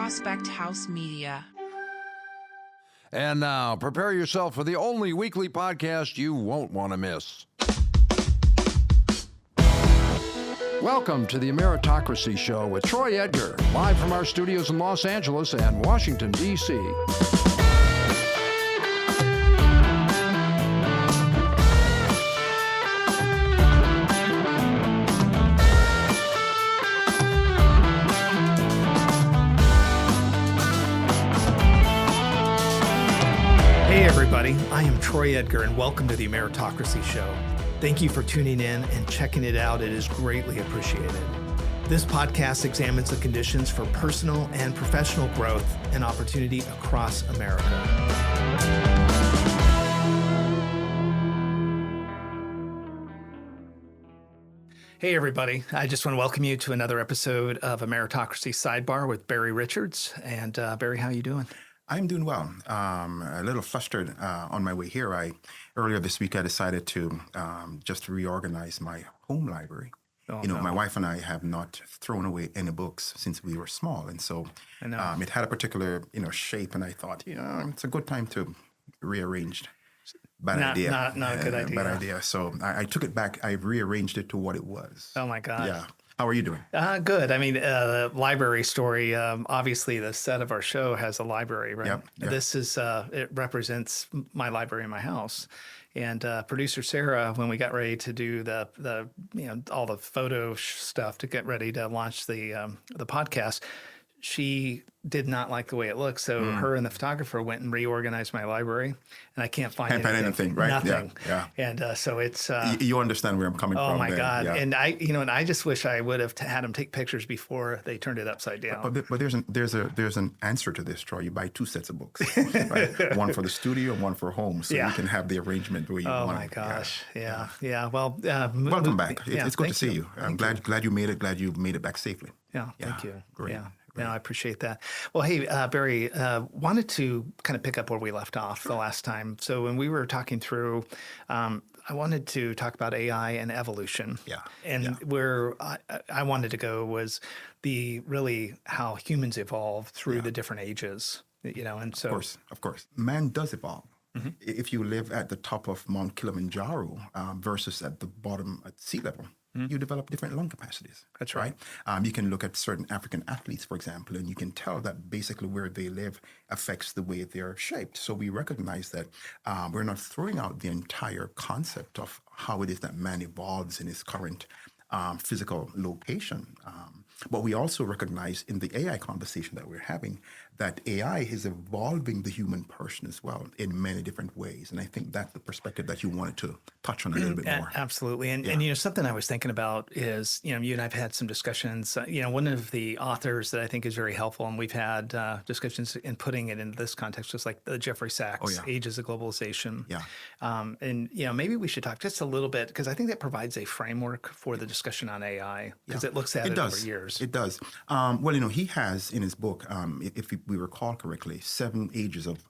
Prospect House Media. And now, prepare yourself for the only weekly podcast you won't want to miss. Welcome to the Ameritocracy Show with Troy Edgar, live from our studios in Los Angeles and Washington, D.C. Hey everybody, I am Troy Edgar and welcome to the Ameritocracy Show. Thank you for tuning in and checking it out. It is greatly appreciated. This podcast examines the conditions for personal and professional growth and opportunity across America. Hey everybody, I just want to welcome you to another episode of Ameritocracy Sidebar with Barry Richards. And Barry, how you doing? I'm doing well. A little flustered on my way here. Earlier this week, I decided to just reorganize my home library. My wife and I have not thrown away any books since we were small. And so it had a particular, shape. And I thought, it's a good time to rearrange. Bad idea. Not a good idea. Bad idea. So I took it back. I rearranged it to what it was. Oh, my God. Yeah. How are you doing? Good. I mean, the library story, obviously the set of our show has a library, right? Yep. This is, it represents my library in my house. And producer Sarah, when we got ready to do the all the photo stuff to get ready to launch the podcast, she did not like the way it looked. So her and the photographer went and reorganized my library, and I can't find anything, right? Nothing. Yeah. And so it's you understand where I'm coming from. Oh my then. God! Yeah. And I just wish I would have had them take pictures before they turned it upside down. But there's an answer to this, Troy. You buy two sets of books, right? One for the studio and one for home, so you can have the arrangement where you want. Oh my gosh! Yeah. Well, welcome back. It's good to see you. I'm glad you made it. Glad you made it back safely. Yeah. Thank you. Great. Yeah. No, I appreciate that. Well, hey, Barry, wanted to kind of pick up where we left off the last time. So when we were talking through, I wanted to talk about AI and evolution. Yeah. And where I wanted to go was really how humans evolve through the different ages, and so. Of course. Man does evolve. Mm-hmm. If you live at the top of Mount Kilimanjaro versus at the bottom at sea level, you develop different lung capacities. That's right. You can look at certain African athletes, for example, and you can tell that basically where they live affects the way they're shaped. So we recognize that we're not throwing out the entire concept of how it is that man evolves in his current physical location. But we also recognize in the AI conversation that we're having that AI is evolving the human person as well in many different ways. And I think that's the perspective that you wanted to touch on a little bit more. Absolutely. And something I was thinking about is, you and I have had some discussions. One of the authors that I think is very helpful, and we've had discussions in putting it into this context, just like the Jeffree Sachs, Ages of Globalization. Yeah. And maybe we should talk just a little bit, because I think that provides a framework for the discussion on AI, because it looks at it over years. It does. He has in his book, if we recall correctly, 7 ages of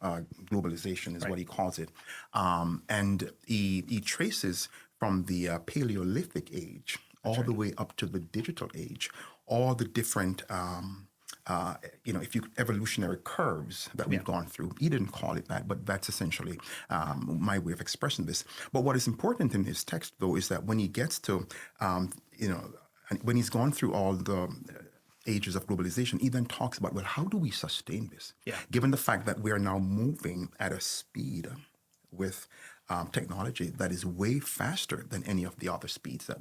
globalization is what he calls it. And he traces from the Paleolithic age all the way up to the digital age, all the different evolutionary curves that we've gone through. He didn't call it that, but that's essentially my way of expressing this. But what is important in his text, though, is that when he gets to, when he's gone through all the ages of globalization, he then talks about, well, how do we sustain this? Yeah. Given the fact that we are now moving at a speed with technology that is way faster than any of the other speeds that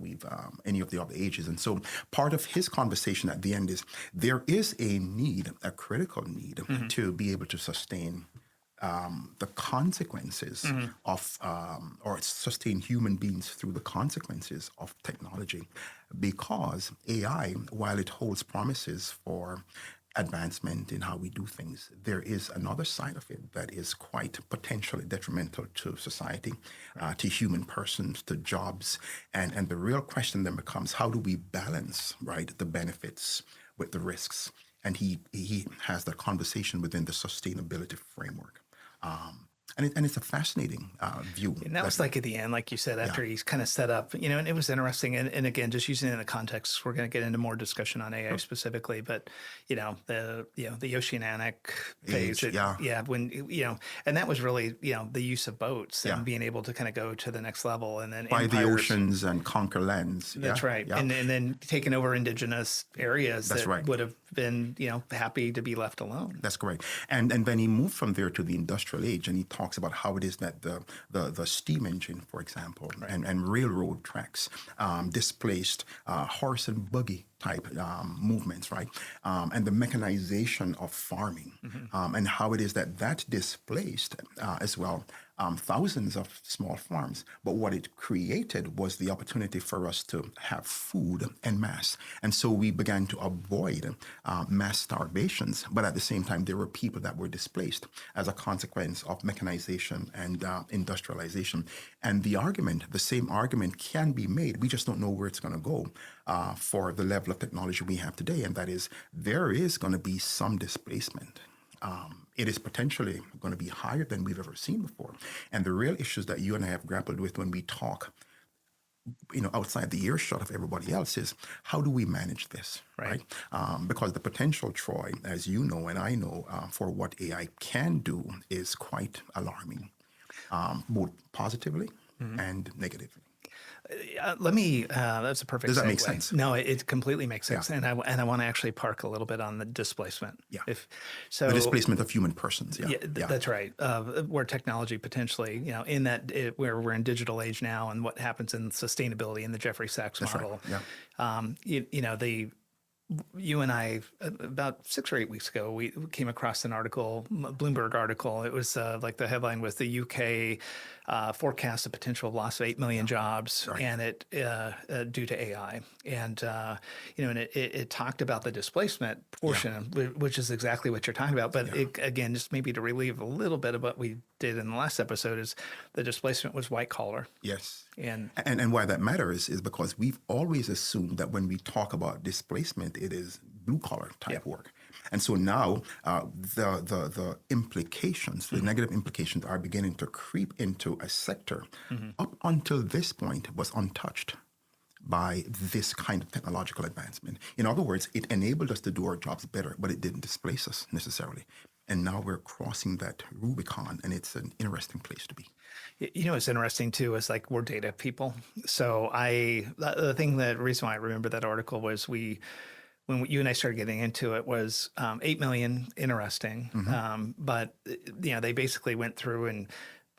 any of the other ages. And so part of his conversation at the end is there is a critical need to be able to sustain the consequences of, or sustain human beings through the consequences of technology, because AI, while it holds promises for advancement in how we do things, there is another side of it that is quite potentially detrimental to society, to human persons, to jobs. And the real question then becomes, how do we balance, the benefits with the risks? And he has that conversation within the sustainability framework. And it's a fascinating view. And that was like at the end, like you said, after he's kind of set up, and it was interesting. And again, just using it in the context, we're going to get into more discussion on AI specifically, but the oceanic phase, when, and that was really, the use of boats and being able to kind of go to the next level and then by the oceans and conquer lands. That's right. Yeah. And then taking over indigenous areas that would have been, happy to be left alone. That's correct. And then he moved from there to the industrial age, and he talks about how it is that the steam engine, for example, and railroad tracks displaced horse and buggy type movements, right? And the mechanization of farming, and how it is that displaced as well thousands of small farms. But what it created was the opportunity for us to have food en masse. And so we began to avoid mass starvations. But at the same time, there were people that were displaced as a consequence of mechanization and industrialization. And the same argument can be made. We just don't know where it's going to go for the level of technology we have today. And that is, there is going to be some displacement. It is potentially going to be higher than we've ever seen before. And the real issues that you and I have grappled with when we talk, outside the earshot of everybody else is, how do we manage this, right? Because the potential, Troy, as you know and I know, for what AI can do is quite alarming, both positively and negatively. That's a perfect Does that segue. make sense? No, it completely makes sense. Yeah. And I want to actually park a little bit on the displacement. Yeah. The displacement of human persons. Yeah. That's right. Where technology potentially, where we're in digital age now, and what happens in sustainability in the Jeffree Sachs model. Right. Yeah. You and I, about 6 or 8 weeks ago, we came across an article, Bloomberg article. It was like the headline was the UK forecasts a potential loss of 8 million jobs, and it due to AI. And and it talked about the displacement portion, which is exactly what you're talking about. But again, just maybe to relieve a little bit of what we did in the last episode, is the displacement was white collar. Yes. And why that matters is because we've always assumed that when we talk about displacement, it is blue collar type work. And so now the implications, the negative implications are beginning to creep into a sector up until this point was untouched by this kind of technological advancement. In other words, it enabled us to do our jobs better, but it didn't displace us necessarily. And now we're crossing that Rubicon, and it's an interesting place to be. What's interesting too is like we're data people. So the reason why I remember that article was when you and I started getting into it was 8 million, interesting. But they basically went through and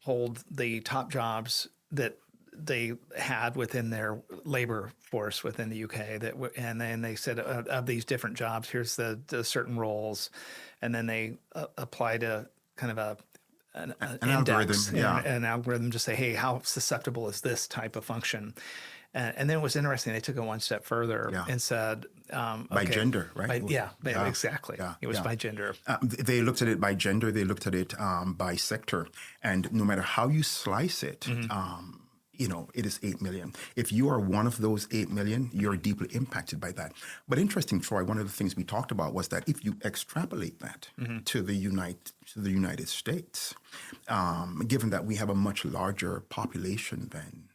pulled the top jobs that they had within their labor force within the UK and then they said of these different jobs, here's the certain roles, and then they applied a kind of an index, algorithm, an algorithm to say, hey, how susceptible is this type of function? And then it was interesting. They took it one step further and said, by gender, right? Exactly. It was by gender. They looked at it by gender. They looked at it by sector, and no matter how you slice it. It is 8 million. If you are one of those 8 million, you're deeply impacted by that. But interesting, Troy, one of the things we talked about was that if you extrapolate that to the United States, given that we have a much larger population than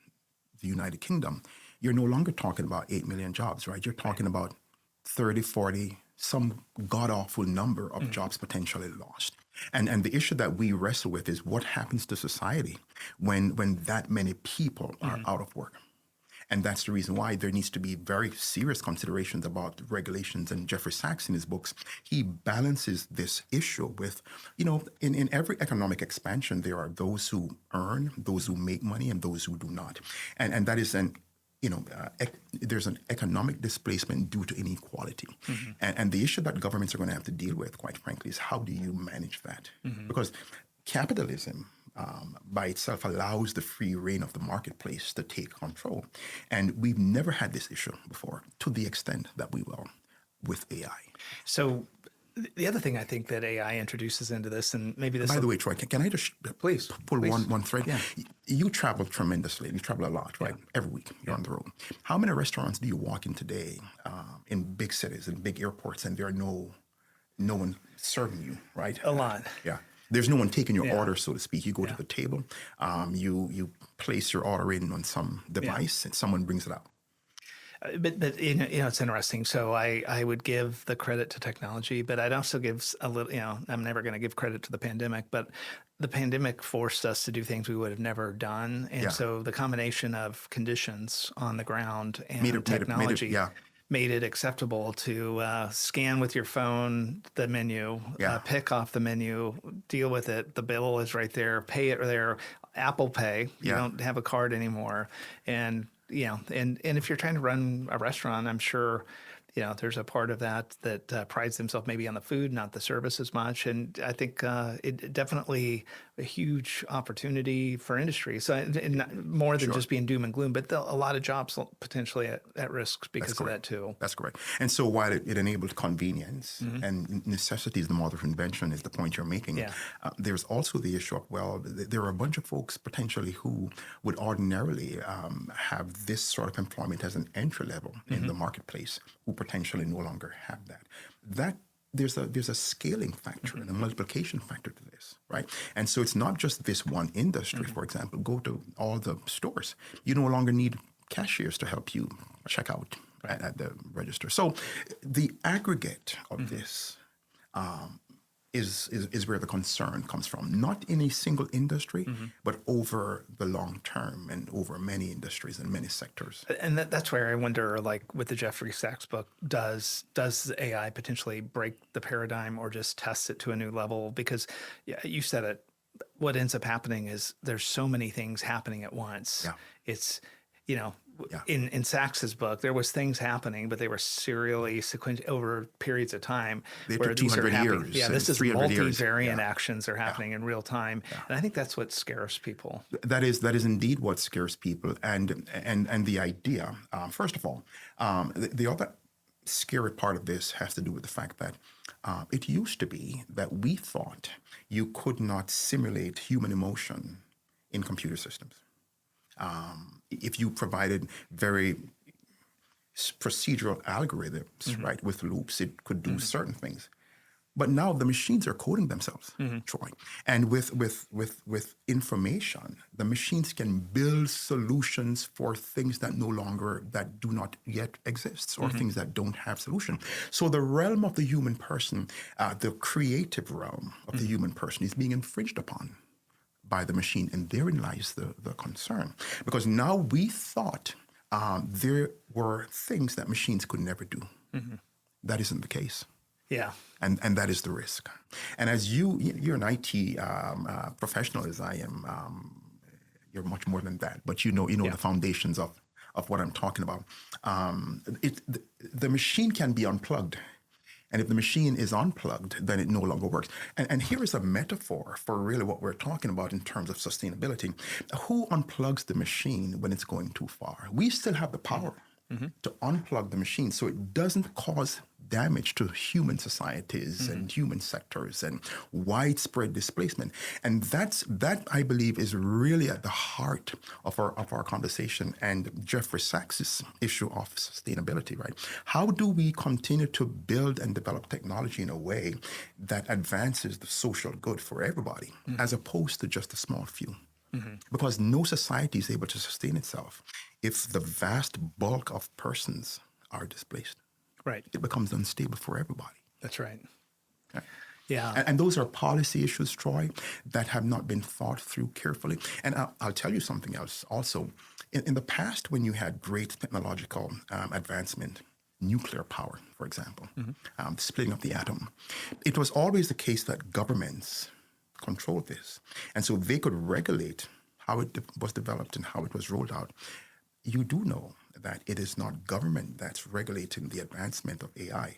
the United Kingdom, you're no longer talking about 8 million jobs, right? You're talking about 30, 40, some god-awful number of jobs potentially lost. And the issue that we wrestle with is what happens to society when that many people are out of work. And that's the reason why there needs to be very serious considerations about regulations. And Jeffree Sachs, in his books, he balances this issue with, in every economic expansion, there are those who earn, those who make money, and those who do not. And that is there's an economic displacement due to inequality. And the issue that governments are going to have to deal with, quite frankly, is how do you manage that? Because capitalism by itself allows the free reign of the marketplace to take control. And we've never had this issue before to the extent that we will with AI. So the other thing I think that AI introduces into this, and maybe this... By the way, Troy, can I just please pull one thread? Yeah. You travel tremendously. You travel a lot, right? Every week you're on the road. How many restaurants do you walk in today in big cities and big airports, and there are no one serving you, right? A lot. Yeah. There's no one taking your Yeah. order, so to speak. You go to the table, you place your order in on some device, and someone brings it out. But it's interesting. So I would give the credit to technology, but I'd also give a little. I'm never going to give credit to the pandemic, but the pandemic forced us to do things we would have never done, and so the combination of conditions on the ground and technology made it acceptable to scan with your phone the menu, pick off the menu, deal with it. The bill is right there. Pay it there. Apple Pay. You don't have a card anymore, and and if you're trying to run a restaurant, I'm sure, there's a part of that prides themselves maybe on the food, not the service as much. And I think it definitely a huge opportunity for industry. So more than just being doom and gloom, but a lot of jobs potentially at risk because of that too. That's correct. And so while it enabled convenience and necessity is the mother of invention is the point you're making, there's also the issue of, there are a bunch of folks potentially who would ordinarily have this sort of employment as an entry level in the marketplace who potentially no longer have that. There's a scaling factor and a multiplication factor to this, right? And so it's not just this one industry. For example, go to all the stores. You no longer need cashiers to help you check out at the register. So the aggregate of this is where the concern comes from, not in a single industry, but over the long term and over many industries and many sectors. And that's where I wonder, like with the Jeffree Sachs book, does AI potentially break the paradigm or just test it to a new level? Because you said it, what ends up happening is there's so many things happening at once. Yeah. It's, in Sachs's book, there was things happening, but they were serially sequential over periods of time. Where these are happening. Yeah, this is multivariant actions are happening in real time, and I think that's what scares people. That is indeed what scares people, and the idea. First of all, the other scary part of this has to do with the fact that it used to be that we thought you could not simulate human emotion in computer systems. If you provided very procedural algorithms, right, with loops, it could do certain things. But now the machines are coding themselves, Troy. And with information, the machines can build solutions for things that do not yet exist, or things that don't have solution. So the realm of the human person, the creative realm of the human person is being infringed upon by the machine, and therein lies the concern. Because now we thought there were things that machines could never do. That isn't the case. Yeah. And that is the risk. And as you're an IT professional as I am, you're much more than that, but you know the foundations of what I'm talking about. The machine can be unplugged. And if the machine is unplugged, then it no longer works. And here is a metaphor for really what we're talking about in terms of sustainability. Who unplugs the machine when it's going too far? We still have the power to unplug the machine so it doesn't cause damage to human societies and human sectors and widespread displacement. And that I believe is really at the heart of our conversation and Jeffree Sachs's issue of sustainability, right? How do we continue to build and develop technology in a way that advances the social good for everybody as opposed to just a small few? Because no society is able to sustain itself if the vast bulk of persons are displaced. Right. It becomes unstable for everybody. That's right. Okay. Yeah. And those are policy issues, Troy, that have not been thought through carefully. And I'll tell you something else also. In the past, when you had great technological advancement, nuclear power, for example, splitting up the atom, it was always the case that governments controlled this. And so they could regulate how it was developed and how it was rolled out. You do know that it is not government that's regulating the advancement of AI.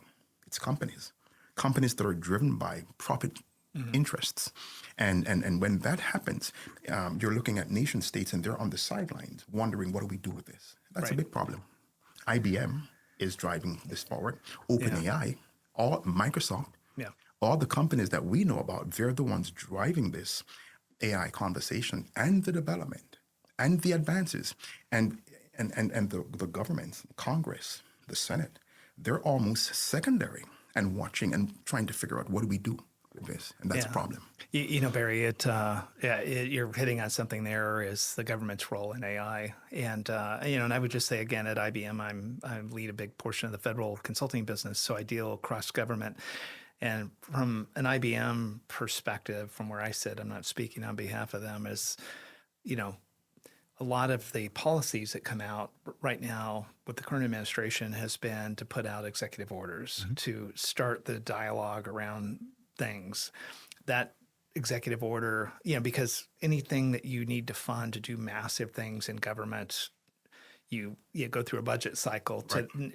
It's companies that are driven by profit interests. And when that happens, you're looking at nation states and they're on the sidelines wondering, what do we do with this? That's a big problem. IBM is driving this forward. OpenAI, Microsoft, all the companies that we know about, they're the ones driving this AI conversation and the development and the advances. And the governments, Congress, the Senate, they're almost secondary and watching and trying to figure out, what do we do? with this, and that's a problem. Barry, you're hitting on something there is the government's role in AI. And, and I would just say again, at IBM, I lead a big portion of the federal consulting business. So I deal across government. And from an IBM perspective, from where I sit, I'm not speaking on behalf of them, is, a lot of the policies that come out right now with the current administration has been to put out executive orders to start the dialogue around things. That executive order, because anything that you need to fund to do massive things in government, you go through a budget cycle.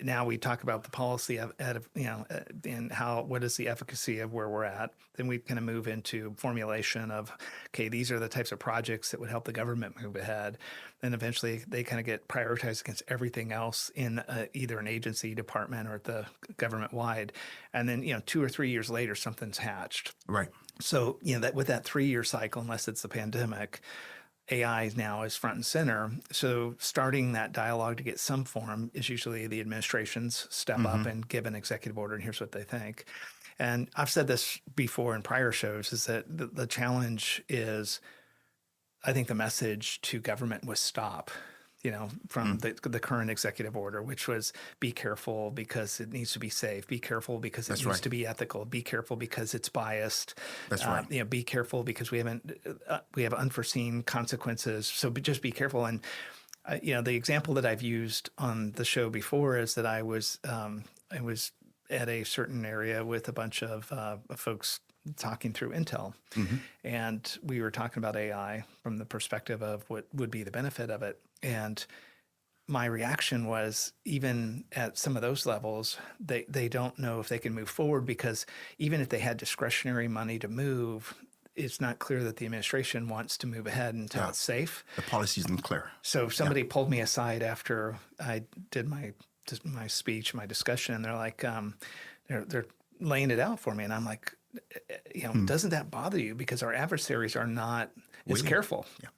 Now we talk about the policy and what is the efficacy of where we're at. Then we kind of move into formulation of, okay, these are the types of projects that would help the government move ahead. Then eventually they kind of get prioritized against everything else in either an agency, department, or at the government wide. And then 2 or 3 years later, something's hatched. Right. So that with that 3-year cycle, unless it's the pandemic, AI now is front and center. So starting that dialogue to get some form is usually the administration's step up and give an executive order, and here's what they think. And I've said this before in prior shows, is that the challenge is, I think the message to government was stop, from the current executive order, which was be careful because it needs to be safe. Be careful because it needs to be ethical. Be careful because it's biased. That's right. Be careful because we have unforeseen consequences. So just be careful. And the example that I've used on the show before is that I was at a certain area with a bunch of folks talking through Intel, and we were talking about AI from the perspective of what would be the benefit of it. And my reaction was, even at some of those levels, they don't know if they can move forward, because even if they had discretionary money to move, it's not clear that the administration wants to move ahead until it's safe. The policy isn't clear. So somebody pulled me aside after I did my speech, my discussion, and they're like, they're laying it out for me, and I'm like, doesn't that bother you? Because our adversaries are not as careful. Yeah.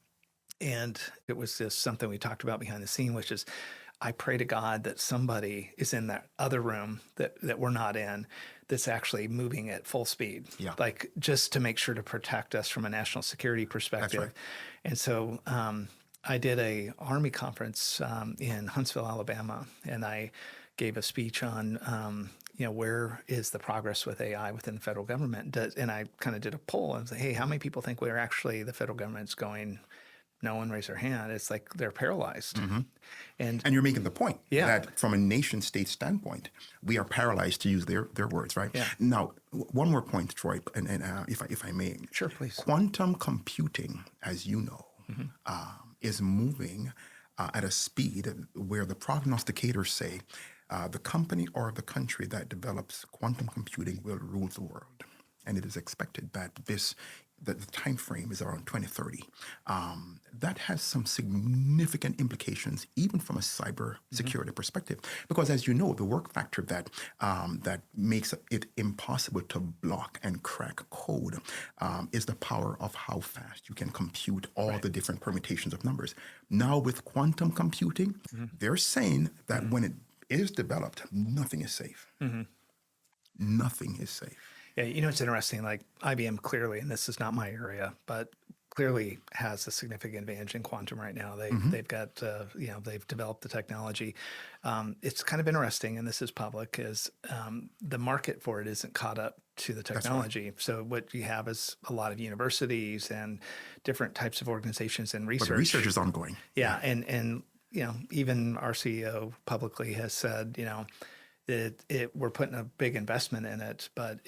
And it was just something we talked about behind the scene, which is, I pray to God that somebody is in that other room that we're not in, that's actually moving at full speed, like just to make sure to protect us from a national security perspective. That's right. And so I did a Army conference in Huntsville, Alabama, and I gave a speech on where is the progress with AI within the federal government? And I kind of did a poll and said, hey, how many people think we're actually, the federal government's going? No one raised their hand. It's like they're paralyzed. And you're making the point that from a nation state standpoint, we are paralyzed, to use their words, right? Yeah. Now, one more point, Troy, and if I may. Sure, please. Quantum computing, as you know, is moving at a speed where the prognosticators say the company or the country that develops quantum computing will rule the world. And it is expected that the time frame is around 2030. That has some significant implications, even from a cyber security perspective, because as you know, the work factor that makes it impossible to block and crack code is the power of how fast you can compute all the different permutations of numbers. Now with quantum computing, they're saying that when it is developed, nothing is safe. Nothing is safe. Yeah, it's interesting, like IBM clearly, and this is not my area, but clearly has a significant advantage in quantum right now. They've got, they've developed the technology. It's kind of interesting, and this is public, is the market for it isn't caught up to the technology. Right. So what you have is a lot of universities and different types of organizations and research. But the research is ongoing. Yeah, and even our CEO publicly has said, we're putting a big investment in it, but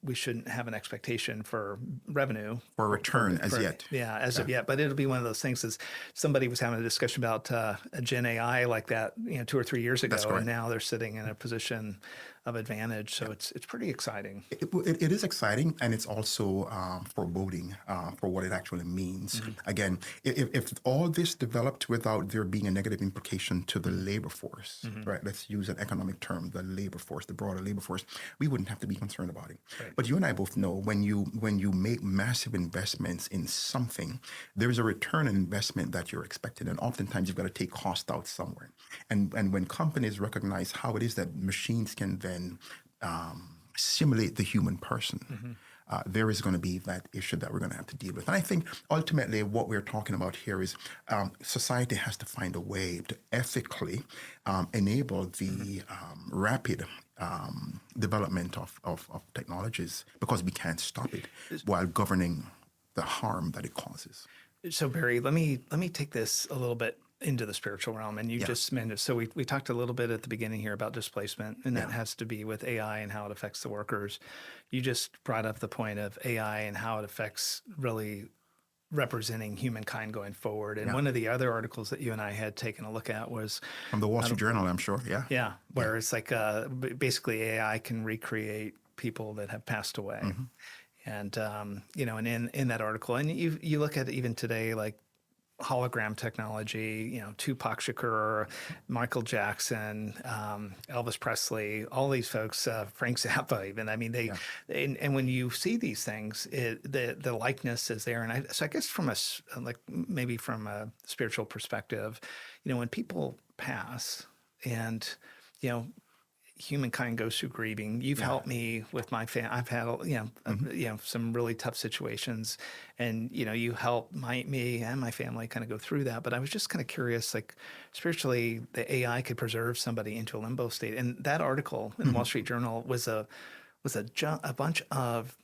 we shouldn't have an expectation for revenue or return as yet. Yeah, as of yet. But it'll be one of those things. As somebody was having a discussion about a Gen AI like that, 2 or 3 years ago, and now they're sitting in a position of advantage. So it's pretty exciting. It is exciting, and it's also foreboding for what it actually means. Again, if all this developed without there being a negative implication to the labor force, right? Let's use an economic term, the labor force, the broader labor force, we wouldn't have to be concerned about it. Right. But you and I both know when you make massive investments in something, there's a return on investment that you're expecting, and oftentimes you've got to take cost out somewhere. And when companies recognize how it is that machines can then simulate the human person, there is going to be that issue that we're going to have to deal with. And I think ultimately what we're talking about here is society has to find a way to ethically enable the rapid development of technologies, because we can't stop it while governing the harm that it causes. So Barry, let me take this a little bit into the spiritual realm, and you just mentioned. So we talked a little bit at the beginning here about displacement, and that has to be with AI and how it affects the workers. You just brought up the point of AI and how it affects really representing humankind going forward. And one of the other articles that you and I had taken a look at was from the Wall Street Journal, I'm sure. Where it's like basically AI can recreate people that have passed away. And and in that article, and you look at even today, like hologram technology, Tupac Shakur, Michael Jackson, Elvis Presley, all these folks, Frank Zappa, even. I mean, and when you see these things, the likeness is there. And so I guess from maybe from a spiritual perspective, when people pass and, humankind goes through grieving. You've helped me with my family. I've had, some really tough situations, and you help me and my family kind of go through that. But I was just kind of curious, like spiritually, the AI could preserve somebody into a limbo state. And that article in the Wall Street Journal was a bunch of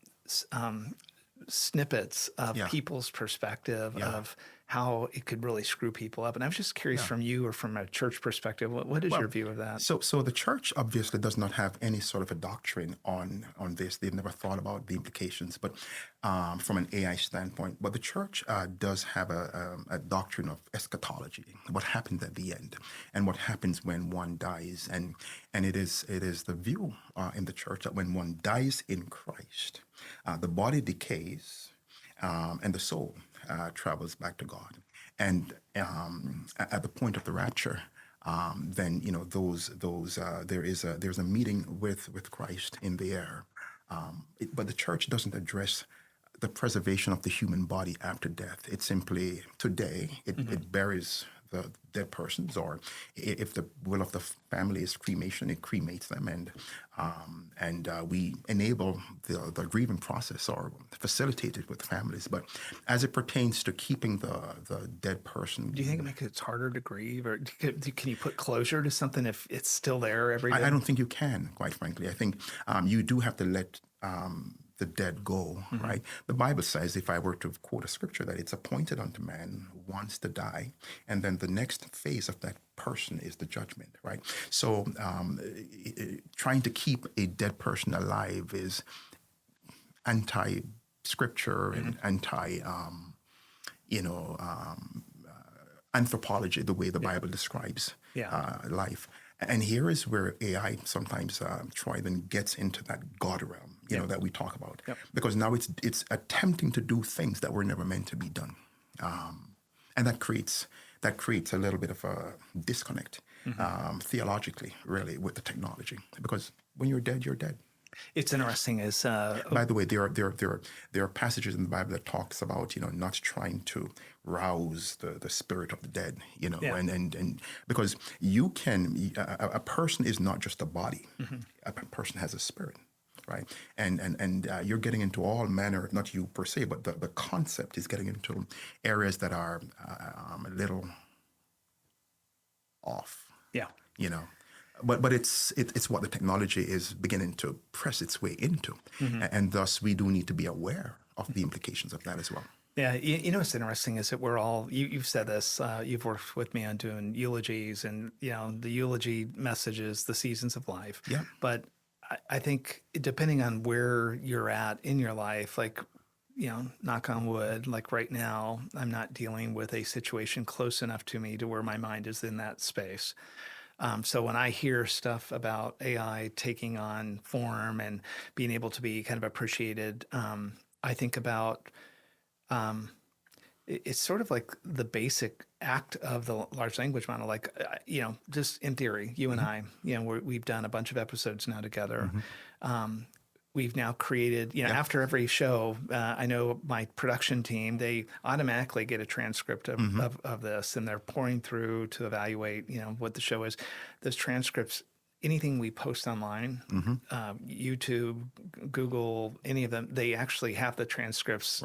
snippets of people's perspective of how it could really screw people up. And I was just curious from you, or from a church perspective, what is your view of that? So the church obviously does not have any sort of a doctrine on this. They've never thought about the implications, but from an AI standpoint. But the church does have a doctrine of eschatology, what happens at the end, and what happens when one dies. And it is the view in the church that when one dies in Christ, the body decays, and the soul travels back to God. And at the point of the rapture, then there's a meeting with Christ in the air. But the church doesn't address the preservation of the human body after death. It simply today it buries the dead persons, or if the will of the family is cremation, it cremates them, and we enable the grieving process, or facilitate it with families. But as it pertains to keeping the dead person, do you think it makes it harder to grieve, or can you put closure to something if it's still there every day? I don't think you can, quite frankly. I think you do have to let the dead go, right? The Bible says, if I were to quote a scripture, that it's appointed unto man once to die, and then the next phase of that person is the judgment, right? So trying to keep a dead person alive is anti-scripture and anthropology, the way the Bible describes life. And here is where AI sometimes, Troy, then gets into that God realm, that we talk about. Because now it's attempting to do things that were never meant to be done. And that creates a little bit of a disconnect theologically, really, with the technology. Because when you're dead, you're dead. It's interesting is by the way, there are passages in the Bible that talks about not trying to rouse the spirit of the dead, and because you can a person is not just a body, a person has a spirit, right? And you're getting into all manner, not you per se, but the concept is getting into areas that are a little off, But it's what the technology is beginning to press its way into, and thus we do need to be aware of the implications of that as well. Yeah, what's interesting is that we're all, you've said this, you've worked with me on doing eulogies, and the eulogy messages, the seasons of life. Yeah. But I think depending on where you're at in your life, like, knock on wood, like right now, I'm not dealing with a situation close enough to me to where my mind is in that space. So when I hear stuff about AI taking on form and being able to be kind of appreciated, I think about it's sort of like the basic act of the large language model. Like, just in theory, you and I, we've done a bunch of episodes now together. We've now created, after every show, I know my production team, they automatically get a transcript of this, and they're pouring through to evaluate, what the show is. Those transcripts anything we post online, YouTube, Google, any of them, they actually have the transcripts,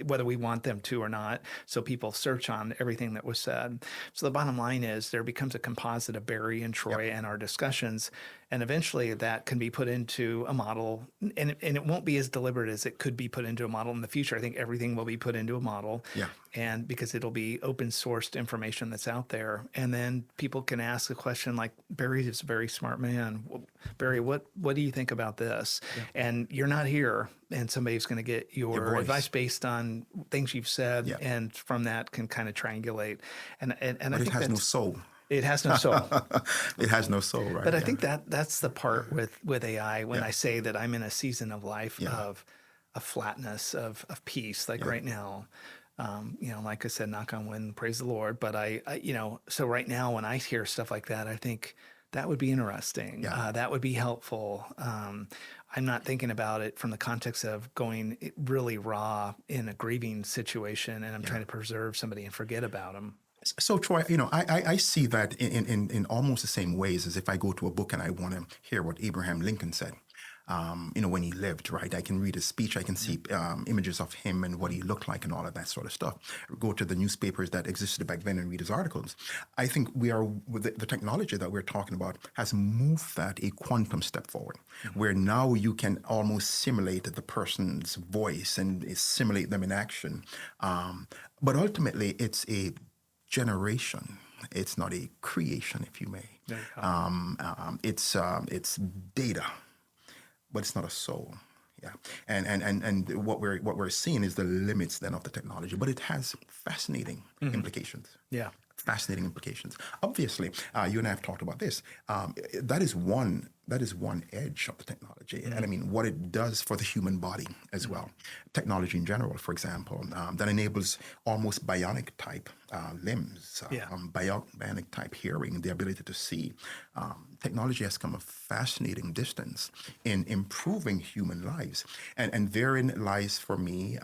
whether we want them to or not. So people search on everything that was said. So the bottom line is there becomes a composite of Barry and Troy and our discussions. And eventually that can be put into a model, and it won't be as deliberate as it could be put into a model in the future. I think everything will be put into a model, and because it'll be open sourced information that's out there. And then people can ask a question like, Barry is a very smart man. Barry, what do you think about this? And you're not here, and somebody's going to get your advice based on things you've said, and from that can kind of triangulate. And but I think it has no soul. It has no soul. It has no soul, right? But I think that's the part with AI when I say that I'm in a season of life of flatness, of peace, like right now. Like I said, knock on wood, praise the Lord. But I so right now when I hear stuff like that, I think that would be interesting. That would be helpful. I'm not thinking about it from the context of going really raw in a grieving situation, and I'm trying to preserve somebody and forget about them. So, Troy, I see that in almost the same ways as if I go to a book and I want to hear what Abraham Lincoln said, when he lived, right? I can read his speech. I can see images of him and what he looked like and all of that sort of stuff. Go to the newspapers that existed back then and read his articles. I think with the technology that we're talking about has moved that a quantum step forward, where now you can almost simulate the person's voice and simulate them in action. But ultimately, it's a generation. It's not a creation, if you may. It's data, but it's not a soul. And what we're seeing is the limits then of the technology, but it has fascinating implications. Fascinating implications. Obviously, you and I have talked about this. That is one edge of the technology, and I mean what it does for the human body as well. Technology in general, for example, that enables almost bionic type limbs, bionic type hearing, the ability to see. Technology has come a fascinating distance in improving human lives, and therein lies for me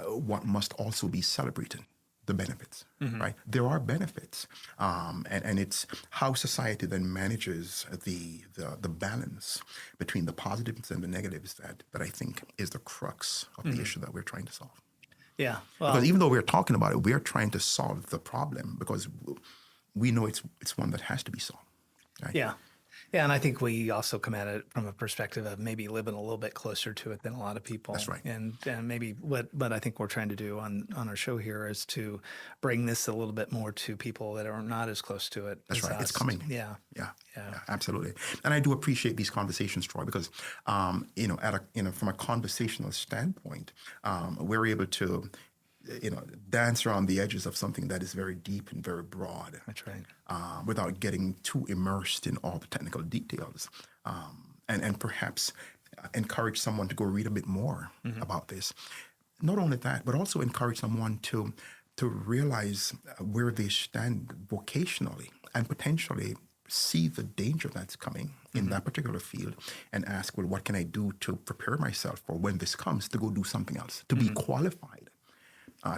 what must also be celebrated. The benefits, right? There are benefits, and it's how society then manages the balance between the positives and the negatives that I think is the crux of the issue that we're trying to solve. Well, because even though we're talking about it, we're trying to solve the problem because we know it's one that has to be solved. Right? Yeah, and I think we also come at it from a perspective of maybe living a little bit closer to it than a lot of people. That's right. And maybe what I think we're trying to do on our show here is to bring this a little bit more to people that are not as close to it. That's right. Us. It's coming. Yeah, absolutely. And I do appreciate these conversations, Troy, because from a conversational standpoint, we're able to dance around the edges of something that is very deep and very broad. That's right. Without getting too immersed in all the technical details, and perhaps encourage someone to go read a bit more about this. Not only that, but also encourage someone to realize where they stand vocationally and potentially see the danger that's coming in that particular field and ask, well, what can I do to prepare myself for when this comes to go do something else, to be qualified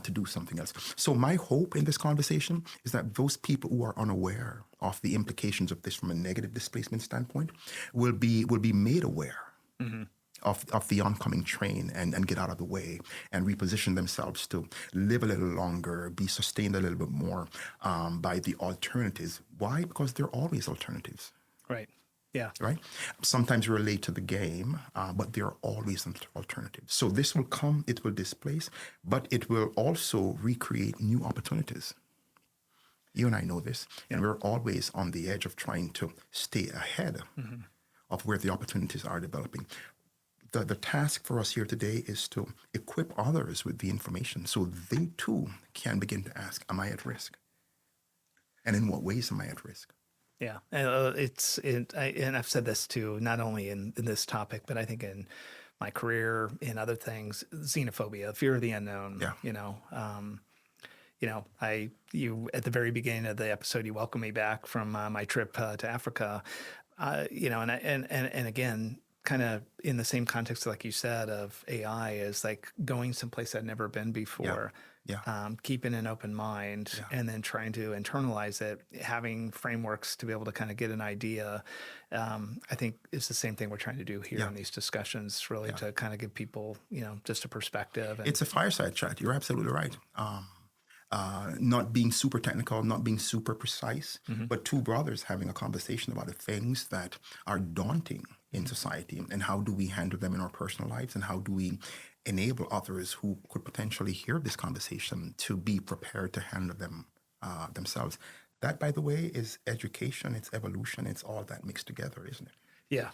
to do something else. So my hope in this conversation is that those people who are unaware of the implications of this from a negative displacement standpoint will be made aware of the oncoming train and get out of the way and reposition themselves to live a little longer, be sustained a little bit more by the alternatives. Why? Because there are always alternatives. Right. Yeah. Right? Sometimes we're late to the game, but there are always alternatives. So this will come, it will displace, but it will also recreate new opportunities. You and I know this, and we're always on the edge of trying to stay ahead of where the opportunities are developing. The task for us here today is to equip others with the information so they too can begin to ask, am I at risk? And in what ways am I at risk? Yeah, and I've said this too, not only in this topic, but I think in my career, in other things, xenophobia, fear of the unknown. Yeah. At the very beginning of the episode, you welcomed me back from my trip to Africa, and again, kind of in the same context, like you said, of AI is like going someplace I'd never been before. keeping an open mind, and then trying to internalize it, having frameworks to be able to kind of get an idea. I think it's the same thing we're trying to do here in these discussions, really to kind of give people, just a perspective. And it's a fireside chat. You're absolutely right. Not being super technical, not being super precise, but two brothers having a conversation about the things that are daunting in society and how do we handle them in our personal lives, and how do we enable others who could potentially hear this conversation to be prepared to handle them themselves. That, by the way, is education, it's evolution, it's all that mixed together, isn't it? Yeah.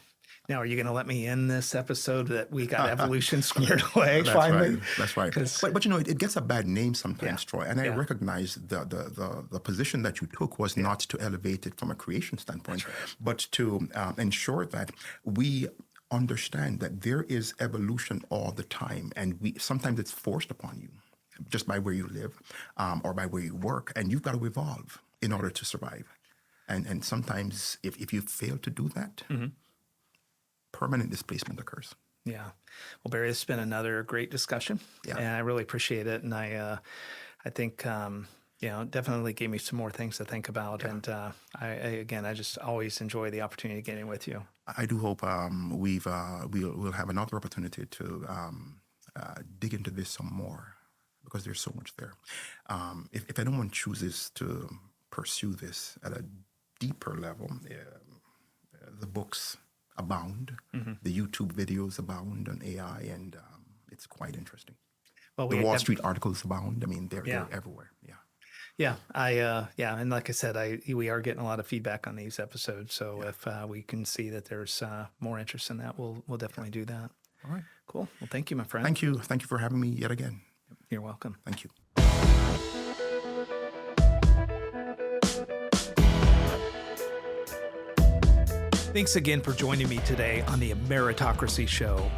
Now, are you going to let me end this episode that we got evolution squared away finally? Right. That's right. But it gets a bad name sometimes, Troy. And I recognize the position that you took was not to elevate it from a creation standpoint, but to ensure that we understand that there is evolution all the time, and sometimes it's forced upon you just by where you live or by where you work, and you've got to evolve in order to survive. And sometimes if you fail to do that, permanent displacement occurs. Yeah. Well, Barry, it's been another great discussion, and I really appreciate it. And I think, definitely gave me some more things to think about. Yeah. And I just always enjoy the opportunity of getting with you. I do hope we'll have another opportunity to dig into this some more, because there's so much there. If anyone chooses to pursue this at a deeper level, the books abound, the YouTube videos abound on AI, and it's quite interesting. Well, the Wall Street articles abound. I mean, they're everywhere. And like I said, we are getting a lot of feedback on these episodes. So if we can see that there's more interest in that, we'll definitely do that. All right. Cool. Well, thank you, my friend. Thank you for having me yet again. You're welcome. Thank you. Thanks again for joining me today on the Ameritocracy Show.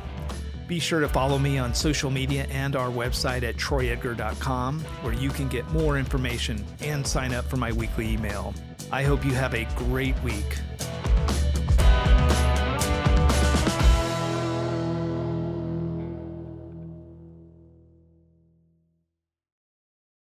Be sure to follow me on social media and our website at troyedgar.com, where you can get more information and sign up for my weekly email. I hope you have a great week.